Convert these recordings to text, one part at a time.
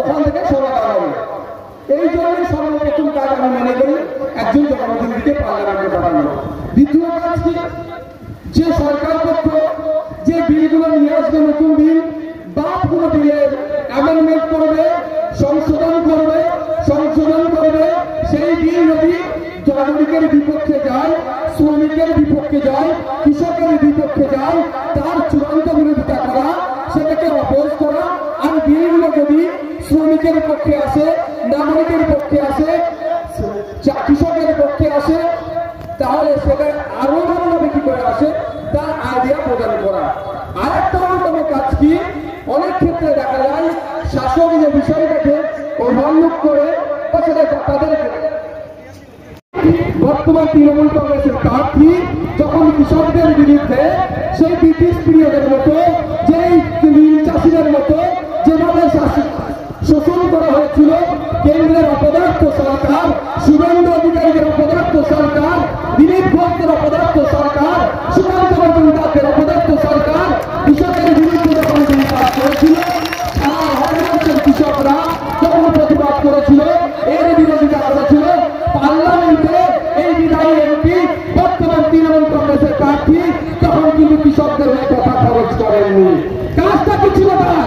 ওখান থেকে সরে দাঁড়াবে। এই জন্যই সর্বপ্রথম কাজ আমি মনে করি একজন জনপ্রতিনিধিকে পার্লামেন্টে পাঠানো। দ্বিতীয় কাজ কি, যে সরকার পক্ষ যে বিলগুলো নিয়ে আসবে, নতুন বিল বা কোনো বিলের অ্যামেন্ডমেন্ট করবে, সংশোধন করবে, সেই বিল যদি নাগরিকের বিপক্ষে যায়, শ্রমিকের বিপক্ষে যায়, কৃষকের বিপক্ষে যায়, তার চূড়ান্ত বিরোধিতা করা, সেটাকে অপোজ করা। আর বিলগুলো যদি শ্রমিকের পক্ষে আসে, নাগরিকের পক্ষে আসে, কৃষকের পক্ষে আসে, তাহলে সেটা আরো ভালোভাবে কি করে আসে তার আইডিয়া প্রদান করা। আর একটা অন্যতম কাজ কি, অনেক ক্ষেত্রে দেখা যায় শাসক যে বিষয়টাকে ওভারলুক করে বা সেটা তাদেরকে বর্তমান তৃণমূল কংগ্রেসের প্রার্থী যখন কৃষকদের বিরুদ্ধে সেই ব্রিটিশ পিরিয়ডের মতো, যেই চাষিদের মতো যেভাবে শোষণ করা হয়েছিল, কেন্দ্রের অপদার্থ সরকার, শুভেন্দু অধিকারীদের অপদার্থ সরকার, দিলীপ ঘোষের অপদার্থ সরকার, সুকান্ত মজুমদারের অপদার্থ সরকার কৃষকের বিরুদ্ধে যখন কাজ করেছিল, সারা ভারতবর্ষের কৃষকরা যখন প্রতিবাদ করেছিল, এর বিরোধিতা করেছিল, পার্লামেন্টে এই বিদায়ী এমপি বর্তমান তৃণমূল কংগ্রেসের প্রার্থী তখন কিন্তু কৃষকদের হয়ে কথা খরচ করেননি। কাজটা কি ছিল তার?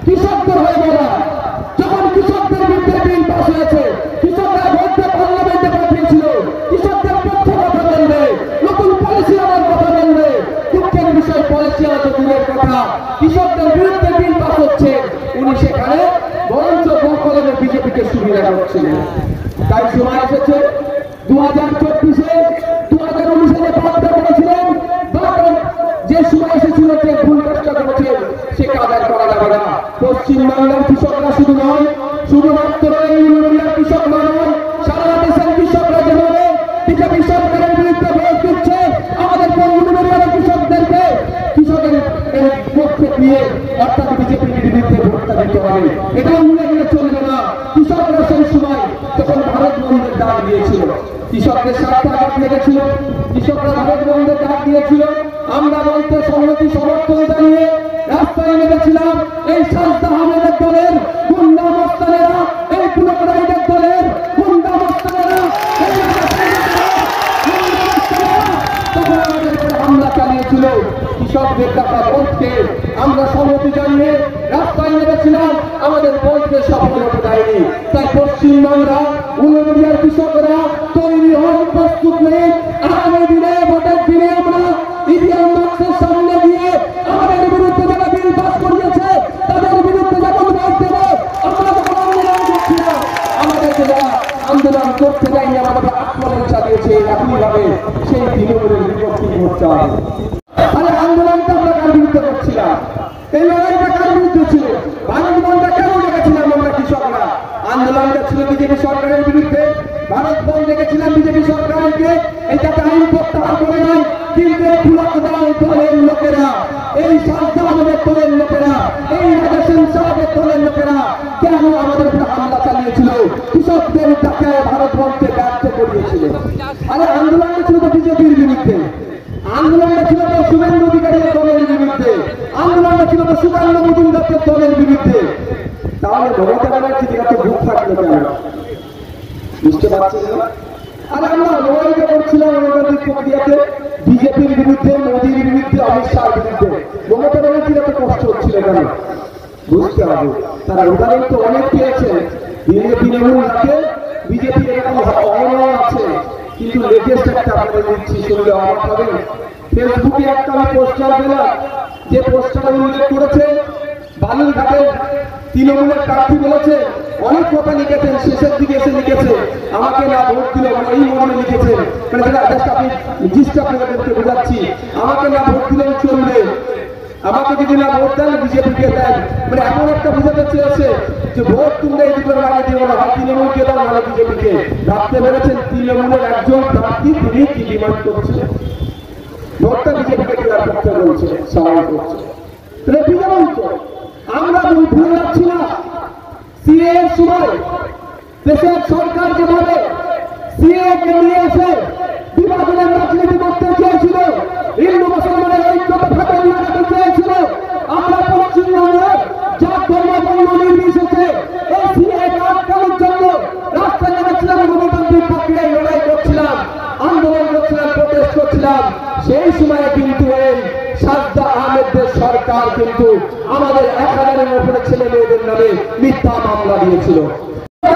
কৃষকদের হয়ে বলা। যখন কৃষকদের বিরুদ্ধে বিল পাস হয়েছে, কৃষকরা ভোটে পার্লামেন্টে পাঠিয়েছিল, কৃষকদের পক্ষে কথা বলবে, নতুন পলিসি আনার কথা বলবে। দুঃখের বিষয়, পলিসি আনা দূরের কথা, কৃষকদের বিরুদ্ধে বিল পাস হচ্ছে, উনি সেখানে বরঞ্চ বকলমে বিজেপিকে সুবিধা করছিলেন। তাই সময় এসেছে 2024-এ 2019-এ যে পদটা করেছিলেন, যে সময় এসেছিল, যে ভুল কাজটা করেছেন, সে কাজ আর করা যাবে না। পশ্চিমবাংলার কৃষকরা শুধু নয়, শুধুমাত্র এই ইউনিয়নের কৃষক নয়, সারা দেশের কৃষকরা যেভাবে বিজেপি সরকারের বিরুদ্ধে ভোট দিচ্ছে, আমাদের ইউনিয়নের কৃষকদেরকে কৃষকের পক্ষে দিয়ে অর্থাৎ বিজেপির বিরুদ্ধে ভোটটা দিতে হবে। এটা উল্লেখ চলবে না। কৃষকরা সেই সময় যখন ভারত বন্ধের ডাক দিয়েছিল, কৃষকদের স্বার্থে আঘাত লেগেছিল, কৃষকরা ভারত বন্ধের ডাক দিয়েছিল, আমরা বলতে সংহতি সমর্থন জানিয়ে রাস্তায় নেমেছিলাম। এই সাজদা আহমেদের দলের গুন্ডা মস্তানেরা, এই পুলক রাইডের দলের গুন্ডা মস্তানেরা তখন আমাদের উপরে হামলা চালিয়েছিল। কৃষকদের টাকা ভোটকে আমরা সংহতি জানিয়ে রাস্তায় নেমেছিলাম, আমাদের ভোটকে সফল হতে দেয়নি। তাই পশ্চিমবাংলা উলুবেড়িয়ার কৃষকরা তৈরি হন, প্রস্তুত নেই। আগামী দিনে ভোটের দিনে আমরা ইভিএম বক্সের সামনে গিয়ে আমাদের বিরুদ্ধে যারা বিল পাস করিয়েছে তাদের বিরুদ্ধে যখন ভোট দেব, আমরা যখন আন্দোলন করছিলাম, আমাদেরকে যারা আন্দোলন করতে যায়নি, আমাদের আক্রমণ চালিয়েছে, একইভাবে সেই তৃণমূলের বিপক্ষে ভোট চাওয়া। তাহলে আন্দোলনটা আমরা কার বিরুদ্ধে করছিলাম? এই লড়াইটা কার বিরুদ্ধে ছিল? ভারত বন্ধটা কেন রেখেছিলাম আমরা কৃষকরা? আন্দোলনটা ছিল বিজেপি সরকারের বিরুদ্ধে। ভারত বন্ধ রেখেছিলাম বিজেপি সরকারকে, এটাকে আইন প্রত্যাহার করে নাই। কিন্তু দলের লোকেরা, এই সাজদা আমাদের দলের লোকেরা, এই রাজেশন সাহেবের দলের লোকেরা কেন আমাদের উপরে হামলা চালিয়েছিল? কৃষকদের ডাকে ভারত বন্ধকে ব্যর্থ করিয়েছিল। আরে আন্দোলনটা ছিল তো বিজেপির বিরুদ্ধে, আন্দোলনটা ছিল তো শুভেন্দু অধিকারীর দলের বিরুদ্ধে, আন্দোলনটা ছিল তো সুকান্ত মজুমদারের দলের বিরুদ্ধে। তাহলে মমতা ব্যানার্জি এত বুক থাকলো কেন? বুঝতে পারছেন না? আর আমরা লড়াইটা করছিলাম বিজেপির বিরুদ্ধে, মোদীর বিরুদ্ধে, অমিত শাহর বিরুদ্ধে। মমতা ব্যানার্জির এত কষ্ট হচ্ছিল কেন? বুঝতে হবে। তারা উদাহরণ তো অনেক পেয়েছে। তৃণমূলকে বিজেপির এরকম অহরহ আছে, কিন্তু লেটেস্ট একটা আপনাদের দিচ্ছি, শুনলে অবাক হবেন। ফেসবুকে একটা আমি পোস্টার পেলাম, যে পোস্টার উল্লেখ করেছে বালুরঘাটের তৃণমূলের প্রার্থী বলেছে, অনেক কথা লিখেছেন, শেষের দিকে এসে লিখেছে আমাকে না ভোট দিলে, এই মর্মে লিখেছেন, মানে যেটা আপনি জিনিসটা আপনাদেরকে বোঝাচ্ছি, আমাকে না ভোট দিলেও চলবে, আমাকে যদি না ভোট দেন বিজেপিকে দেন। মানে এমন একটা বোঝাতে চেয়েছে যে ভোট তোমরা এই দুটো আগে দিও না, হয় তৃণমূলকে দাও নাহলে বিজেপিকে। ভাবতে পেরেছেন তৃণমূলের একজন প্রার্থী তিনি কি ডিমান্ড করছে? ভোটটা বিজেপিকে দেওয়ার পক্ষে বলছে, সবাই করছে। আমরা ভুলে যাচ্ছি না, সিএ এর সময় দেশের সরকার যেভাবে সিএ কে নিয়ে এসে বিভাজনের রাজনীতি করতে চেয়েছিল, হিন্দু মুসলমানের ঐক্যতা ফাটল লাগাতে চেয়েছিল, আমরা পশ্চিমবঙ্গে যা ধর্ম বর্ণ নির্বিশেষে ছিলাম সেই সময়ে কিন্তু এই সাজ্জাদ আহমেদের সরকার কিন্তু আমাদের 1000-এর উপরে ছেলে মেয়েদের নামে মিথ্যা মামলা দিয়েছিল।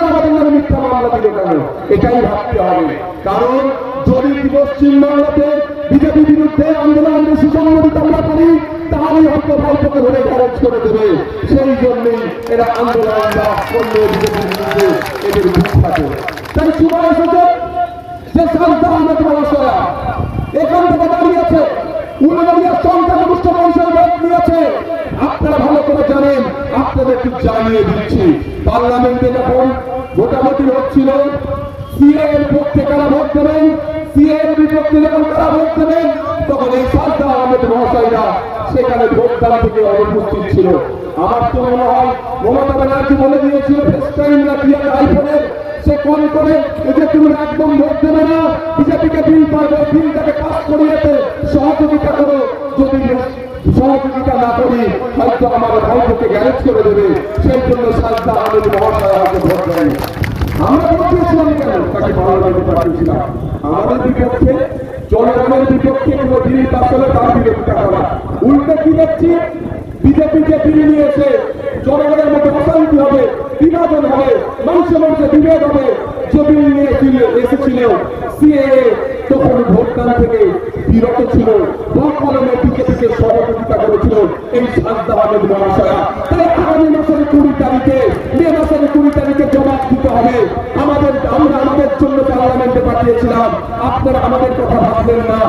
আমাদের নামে মিথ্যা মামলা দিল কেন? এটাই ভাবতে হবে। কারণ যদি পশ্চিমবাংলাতে বিজেপি বিরুদ্ধে আন্দোলনের সুসংগঠিত আমরা করি তাহলেই হয়তো ভাইপোকে ধরে খরচ করে দেবে। সেই জন্যই এরা আন্দোলনটা করলে বিজেপির বিরুদ্ধে এদের বুক থাকে। তাই সময় এসেছে যে সাজ্জাদ আহমেদ মহাশয়া এখান থেকে দাঁড়িয়েছে, উনারিয়া সংখ্যাগরিষ্ঠ মানুষের ভোট নিয়েছে। আপনারা ভালো করে জানেন, আপনাদের একটু জানিয়ে দিচ্ছি। পার্লামেন্টে যখন ভোটাভুটি হচ্ছিল সিএ এর পক্ষে কারা ভোট দেবেন, সিএ এর বিপক্ষে যখন কারা ভোট দেবেন, তখন এই সাজ্জাদ আহমেদ মহাশয়রা সেখানে ভোটদান থেকে অনুপস্থিত ছিল। আমার তো মনে হয় মমতা ব্যানার্জি বলে দিয়েছিল ফেসটাইম না কি আইফোনের, সে কোন করে যে তুমি একদম ভোট দেবে না, বিজেপিকে বিল পারবে, বিলটাকে পাস করিয়েতে সহযোগিতা করো, যদি সহযোগিতা না করি হয়তো আমার ভাইকে গ্যারেজ করে দেবে। সেই জন্য সাজ্জাদ আহমেদ মহাশয় আমাকে ভোট দেয়নি। আমরা ভোট দিয়েছিলাম কেন? তাকে পার্লামেন্টে পাঠিয়েছিলাম আমাদের বিপক্ষে, জনগণের বিপক্ষে কোনো বিল পাস হলে তার বিরোধিতা করা। উল্টে কি দেখছি, বিজেপি যে বিল নিয়েছে জনগণের মধ্যে অশান্তি হবে, বিভাজন হবে, মানুষে মানুষে বিভেদ হবে। যে বিল নিয়ে এসেছিল সিএএ তখন ভোটদান থেকে বিরত ছিল, কলমে বিজেপিকে সহযোগিতা করেছিল এই সাজ্জাদ আহমেদ মহাশয়া। তাই আগামী মাসের 20 তারিখে, মে মাসের 20 তারিখে জবাব দিতে হবে। আমরা আমাদের জন্য পার্লামেন্টে পাঠিয়েছিলাম, আপনারা আমাদের কথা ভাবলেন না,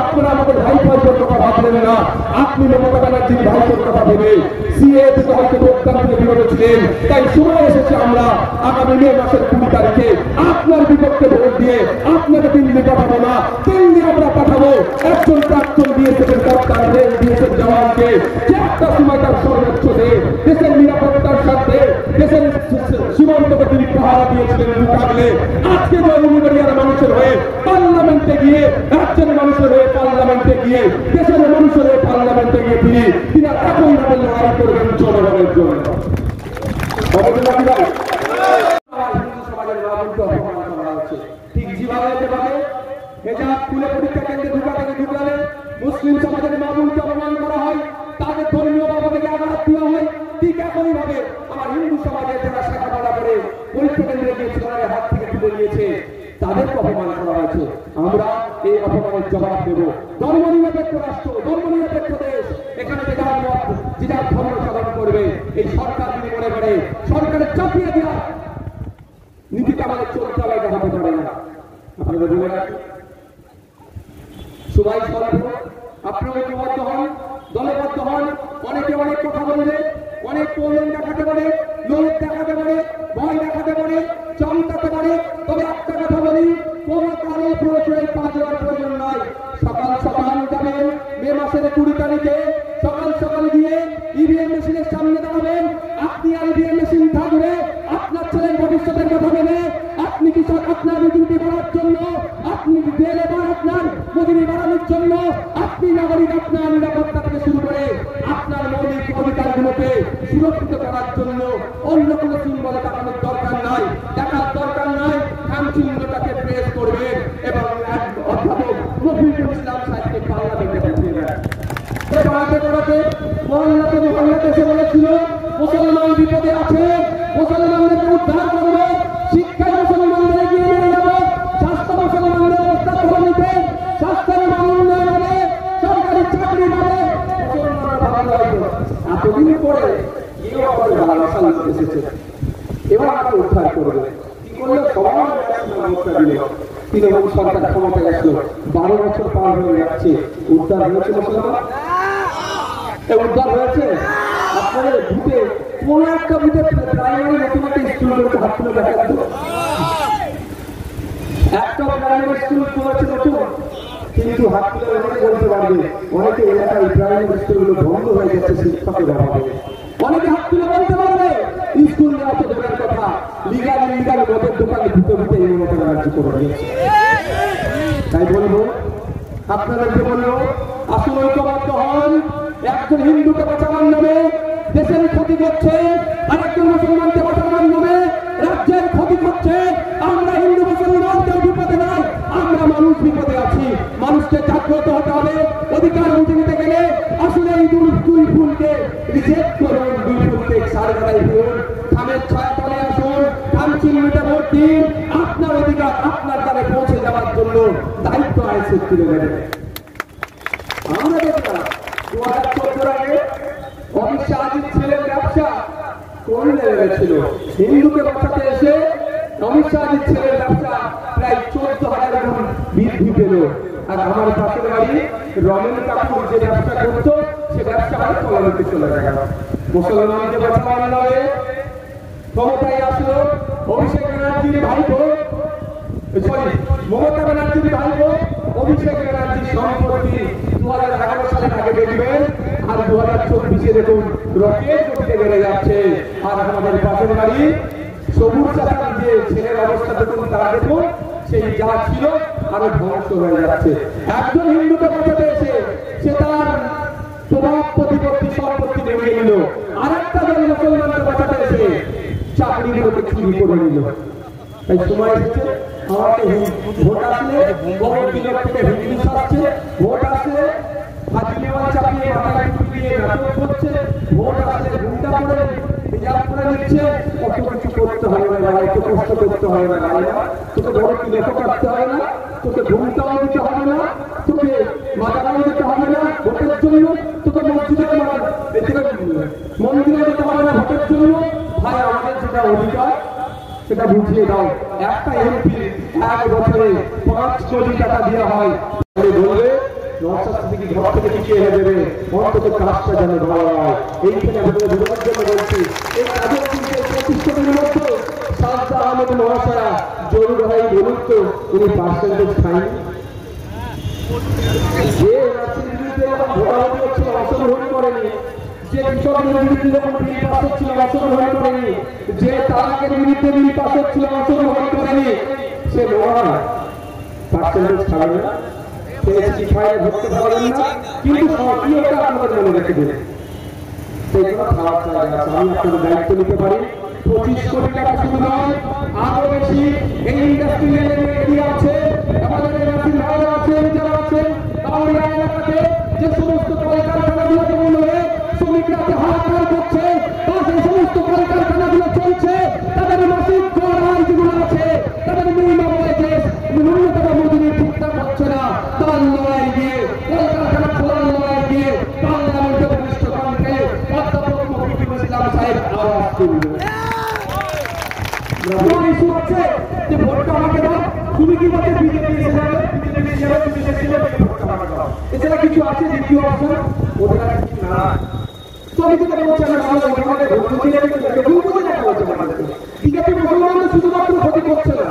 আপনারা আমাদের ভাইপোর কথা ভাবলেন না। আপনি মমতা ব্যানার্জির ভাইপোর কথা ভেবে সিএ থেকে হয়তো ভোটদান থেকে বিরত ছিলেন। তাই সময় এসেছে আমরা আগামী মে মাসের 20 তারিখে আপনার বিপক্ষে ভোট দিয়ে আপনাকে দিল্লি পাঠাবো না, দিল্লি আমরা পাঠাবো একজন প্রাক্তন বিএসএফের কর্তার বিএসএফ জওয়ানকে, যে একটা সময় তার সর্বোচ্চ দিয়ে দেশের নিরাপত্তার সাথে দেশের সীমান্তকে তিনি পাহারা দিয়েছিলেন মোকাবিলে। আজকে যে উনিয়ার মানুষের হয়ে পার্লামেন্টে গিয়ে, রাজ্যের মানুষের হয়ে পার্লামেন্টে গিয়ে, দেশের মানুষের হয়ে পার্লামেন্টে গিয়ে তিনি একইভাবে লড়াই করবেন জনগণের জন্য। ঠিক যেভাবে হেজাব খুলে পরীক্ষা কেন্দ্রে ঢুকালে মুসলিম সমাজের মামুনকে অপমান করা হয়, তাদের ধর্মীয় বাবা থেকে আঘাত দেওয়া হয়, ঠিক একই ভাবে আমার হিন্দু সমাজের যারা শাখাপালা করে পরীক্ষা কেন্দ্রে গিয়ে ছোড়ার হাত থেকে তুলে নিয়েছে তাদেরকে অপমান করা হয়েছে। আমরা এই অপমানের জবাব দেব। ধর্মনিরপেক্ষ রাষ্ট্র, ধর্মনিরপেক্ষ দেশ, এখানে যে যার ধর্ম পালন করবে, এই সরকার যদি মনে করে সরকারের চাপিয়ে দেওয়া নীতিটা আমাদের চলতে হবে, এটা হতে পারে না। আপনারা বলে রাখেন সবাই স্বল্প, আপনারা ঐক্যবদ্ধ হন, দলবদ্ধ হন। অনেকে অনেক কথা বলবে, অনেক প্রয়োজন দেখাতে পারে, লোক দেখাতে পারে, ভয় দেখাতে পারে, চমকাতে পারে। তবে একটা কথা বলি, কোন কারো প্রয়োজন 5 হওয়ার প্রয়োজন নয়। সকাল সকাল যাবেন মে মাসের 20 তারিখে, সকাল সকাল গিয়ে ইভিএম মেশিনের সামনে দাঁড়াবেন। আপনি আর ইভিএম মেশিন থাকবে আপনার ছেলের ভবিষ্যতের কথা ভেবে, আপনি কৃষক আপনার মজুরি করার জন্য, আপনি রেলেবার আপনার মজুরি বাড়ানোর জন্য, আপনি নাগরিক আপনার নিরাপত্তা থেকে শুরু করে আপনার মৌলিক অধিকারগুলোকে সুরক্ষিত করার জন্য অন্য কোনো সিম্বলে তাকানোর দরকার নাই, দেখার দরকার নাই। খান চিহ্নটাকে প্রেস করবেন এবং অধ্যাপক রফিকুল ইসলাম সাহেবকে পার্লামেন্টে পাঠিয়ে দেন। মহল্লাতে এসে বলেছিল মুসলমান বিপদে আছে, মুসলমানদেরকে উদ্ধার করবে, শিক্ষায় মুসলমানদের এগিয়ে নিয়ে যাবে, স্বাস্থ্য মুসলমানদের অবস্থা করে নিতে, স্বাস্থ্যের মান উন্নয়ন হবে, সরকারি চাকরি পাবে, মুসলমানরা ভালো লাগবে। এতদিন পরে এসেছে, এবার আমরা উদ্ধার করবে। কি করলে সবার দিলে তৃণমূল সরকার ক্ষমতায় আসলো, 12 বছর পার হয়ে যাচ্ছে, উদ্ধার হয়েছে মুসলমান? উদ্ধার হয়েছে? আপনাদের ভূতে কোন একটা ভূতে প্রাইমারি নতুন একটা স্কুলগুলোকে হাত তুলে দেখা যাচ্ছে, একটা প্রাইমারি স্কুল করেছে নতুন, কিন্তু হাত তুলে অনেকে বলতে পারবে অনেকে এলাকায় প্রাইমারি স্কুলগুলো বন্ধ হয়ে যাচ্ছে শিক্ষকের অভাবে। অনেকে হাত তুলে বলতে পারবে স্কুল নেওয়া তো দূরের কথা, লিগাল মদের দোকানে ভূতে এই মতো রাজ্য করে দিয়েছে। তাই বলবো আপনাদেরকে বলবো, আসুন ঐক্যবদ্ধ হন। একজন হিন্দুকে বাঁচানোর নামে দেশের ক্ষতি করছে, আরেকজন মুসলমানকে বাঁচানোর নামে রাজ্যের ক্ষতি করছে। আমরা হিন্দু মুসলমান কেউ বিপদে নাই, আমরা মানুষ বিপদে আছি। মানুষকে জাগ্রত হতে হবে। অধিকার বুঝে নিতে গেলে আসলে এই দুই ফুলকে রিজেক্ট করুন, দুই ফুলকে সারগাড়াই ফুল থামের ছয় তলে আসুন, থাম চিহ্নটা ভোট দিন। আপনার অধিকার আপনার দ্বারে পৌঁছে যাওয়ার জন্য দায়িত্ব আছে তুলে নেবেন। আমরা দেখলাম 2014 আগে অমিত শাহজির ছেলের ব্যবসা কোন লেভেলে ছিল। হিন্দুকে বাঁচাতে এসে অমিত শাহজির ছেলের ব্যবসা প্রায় 14,000 গুণ বৃদ্ধি পেল। আর আমার পাশের বাড়ি রমেন কাপুর যে ব্যবসা করতো সে ব্যবসা আর তলানিতে চলে গেল। মুসলমানকে বাঁচানোর নামে ক্ষমতায় আসলো অভিষেক ব্যানার্জির ভাইপো, সরি মমতা ব্যানার্জির ভাইপো অভিষেক ব্যানার্জির সম্পত্তি 2011 সালের আগে দেখবেন আর 2024 দেখুন রকেট গতিতে বেড়ে যাচ্ছে। আর আমাদের পাশের বাড়ি সবুজ চাচার যে ছেলের অবস্থা দেখুন, তারা দেখুন সেই যা ছিল আরো ধ্বংস হয়ে যাচ্ছে। একজন হিন্দুকে বাঁচাতে এসে সে তার প্রভাব প্রতিপত্তি সম্পত্তি ভেঙে নিল, আর একটা দল মুসলমানকে বাঁচাতে এসে চাকরিগুলোকে চুরি করে নিল। তাই সময় এসেছে আমাকে ভোট আসলে বহু বিলোপ থেকে হিন্দু আসছে, ভোট আসলে ফাজিলেওয়াল চাপিয়ে মাথায় টুপি দিয়ে নাটক করছে, ভোট আসলে গুন্ডা করে হিজাব করে নিচ্ছে। কত কিছু করতে হবে না, একটু কষ্ট করতে হবে না, তোকে বড় বিলোপ করতে হবে না, তোকে ঘুমটাও দিতে হবে না, তোকে মাথাটাও দিতে হবে না ভোটের জন্য, তোকে মসজিদে মন্দিরে দিতে হবে না ভোটের জন্য। ভাই আমাদের যেটা অধিকার সেটা বুঝিয়ে দাও। একটা এমপি 1 বছরে 5 কোটি টাকা দেওয়া হয়, বলবে নওশাদ সিদ্দিকী ঘর থেকে টিকিয়ে দেবে, অন্তত কাজটা যেন ভালো হয়। এইখানে আমাদের বিরোধের জন্য বলছি এই কাজের চিন্তায় প্রতিষ্ঠানের মধ্যে সাজদা আহমেদ মহাশয়া জরুর ভাই বলুন তো উনি পার্সেন্টেজ খায়নি? যে এনআরসির বিরুদ্ধে যখন ভোটাভুটি হচ্ছিল অংশগ্রহণ করেনি, যে কৃষকের বিরুদ্ধে যখন বিল পাস হচ্ছিল অংশগ্রহণ করেনি, যে তালাকের বিরুদ্ধে বিল পাস হচ্ছিল অংশগ্রহণ করেনি, সে মহান পার্সেন্টেজ খাবে না, সে শিক্ষায় ধরতে পারবেন না, কিন্তু সক্রিয়তা আপনাদের মনে রেখে দেবে। সেইগুলো খাওয়ার জায়গা আছে, আমি আপনাদের দায়িত্ব নিতে পারি। 25 কোটি টাকা শুধু নয়, আরো বেশি এই ইন্ডাস্ট্রিয়াল এরিয়া আছে, আমাদের এলাকার ভালো আছে, যারা আছে তাওয়া এলাকাতে যে সমস্ত কলকারখানাগুলো তৈরি হয়ে শ্রমিকরা যে হাহাকার করছে, তা সেই সমস্ত কলকারখানাগুলো চলছে, তাদের মাসিক গড় আয় যেগুলো আছে, তাদের মিনিমাম ওয়েজেস ন্যূনতম মজুরি ঠিকঠাক হচ্ছে না, তার লড়াই দিয়ে কলকারখানা খোলার লড়াই দিয়ে পার্লামেন্টের বরিষ্ঠ কণ্ঠে অধ্যাপক মফিজুল ইসলাম সাহেব আওয়াজ তুলবেন। ইস্যু হচ্ছে যে ভোটটা আমাকে দাও, তুমি কি বলতে বিজেপি এসে যাবে, বিজেপি এসে যাবে, তুমি এসে যাবে, ভোটটা আমাকে দাও, এছাড়া কিছু আছে দ্বিতীয় অপশন ওদের আর কিছু না। তো আমি যেটা বলছি আমরা আমাদের ভোট দিতে বিজেপি মুসলমানদের শুধুমাত্র ক্ষতি করছে না,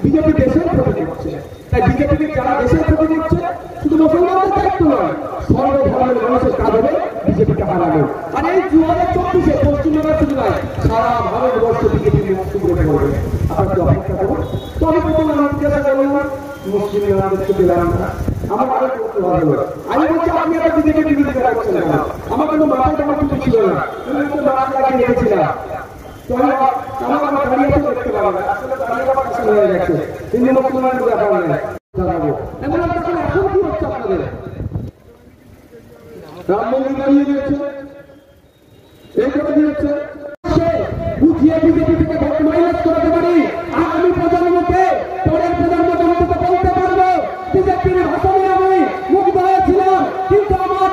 বিজেপি দেশের ক্ষতি করছে। তাই বিজেপিকে যারা দেশের ক্ষতি করছে শুধু মুসলমানদের দায়িত্ব নয়, সর্ব ধর্মের মানুষের কাজ হবে বিজেপিকে হারানো। আর এই 2024-এ পশ্চিমবঙ্গের শুধু নয়, সারা ভারতবর্ষ বিজেপি মুসলিম করে বলবে আপনাকে অপেক্ষা করুন। তো আমি প্রথম জিজ্ঞাসা করলাম মুসলিম আমাদেরকে দিলাম না, আমার আরো করতে হবে। আমি বলছি আপনি একটা বিজেপি বিরোধিতা করছেন না, আমার কোনো মাথায় তোমার কিছু ছিল না, তুমি একটু মাথা লাগিয়ে রেখেছিলাম। তো আমার দাঁড়িয়ে দেখতে পারবো না, আসলে দাঁড়িয়ে পাশে হয়ে গেছে, হিন্দু মুসলমানের ব্যাপার নেই। এমন এখন কি হচ্ছে আপনাদের? রাম মন্দির বানিয়ে দিয়েছে, এই করে দিয়েছে, বুঝিয়ে বিজেপি থেকে ভোট মাইনাস করাতে পারি। আগামী প্রজন্মকে পরের প্রজন্মকে অন্তত বলতে পারবো বিজেপির ভাষণে আমি মুগ্ধ হয়েছিলাম, কিন্তু আমার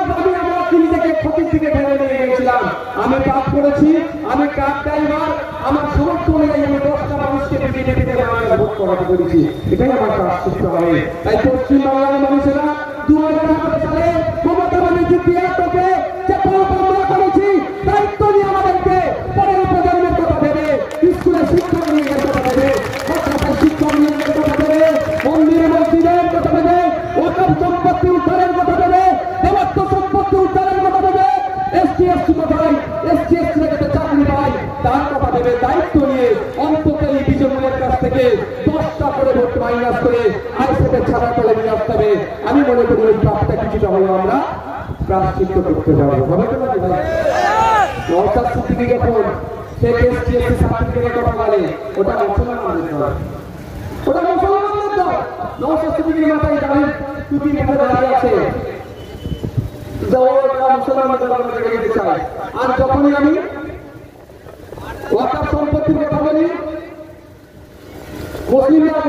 নিজেকে ক্ষতির দিকে ফেলে নিয়ে গিয়েছিলাম। আমি কাজ করেছি, আমি কাজ ড্রাইভার, আমার সমর্থ অনুযায়ী আমি 10টা মানুষকে বিজেপিতে ভোট করাতে পেরেছি, এটাই আমার কাজ করতে হবে। তাই পশ্চিমবাংলার মানুষেরা 2018 সালে মমতা ব্যানার্জির তিয়াত্তরকে যে ভোট আমরা করেছি, দায়িত্ব নিয়ে আমাদেরকে পরের প্রজন্মের কথা ভেবে, স্কুলে শিক্ষক নিয়োগের কথা ভেবে, মাদ্রাসায় শিক্ষক নিয়োগের কথা ভেবে, মন্দিরে মসজিদের কথা ভেবে, ওয়াকফ সম্পত্তি উদ্ধারের কথা ভেবে, দেবত্ব সম্পত্তি উদ্ধারের কথা ভেবে, এসটি/এসসি কোথায়, এসটি/এসসি যাতে চাকরি পায় তার কথা ভেবে দায়িত্ব নিয়ে অন্তত এই বিজেপির কাছ থেকে 10টা করে ভোট মাইনাস করে আইসিএফের ছাড়া তলে নিয়ে আসতে হবে। আমি মনে করি ওই পাপটা কিছুটা হলেও আমরা প্রায়শ্চিত্ত করতে পারবো। হবে তো না? নওশাদ সিদ্দিকী যখন সে এসটি/এসসি সার্টিফিকেটের কথা বলে, ওটা মুসলমানদের দল, ওটা মুসলমানদের দল। নওশাদ সিদ্দিকীর মাথায় দাঁড়িয়ে টুপি মুখে দাঁড়িয়ে আছে, মুসলমানদের দিতে চাই। আর যখনই আমি ওয়াকাফ সম্পত্তির কথা বলি, মুসলিমরা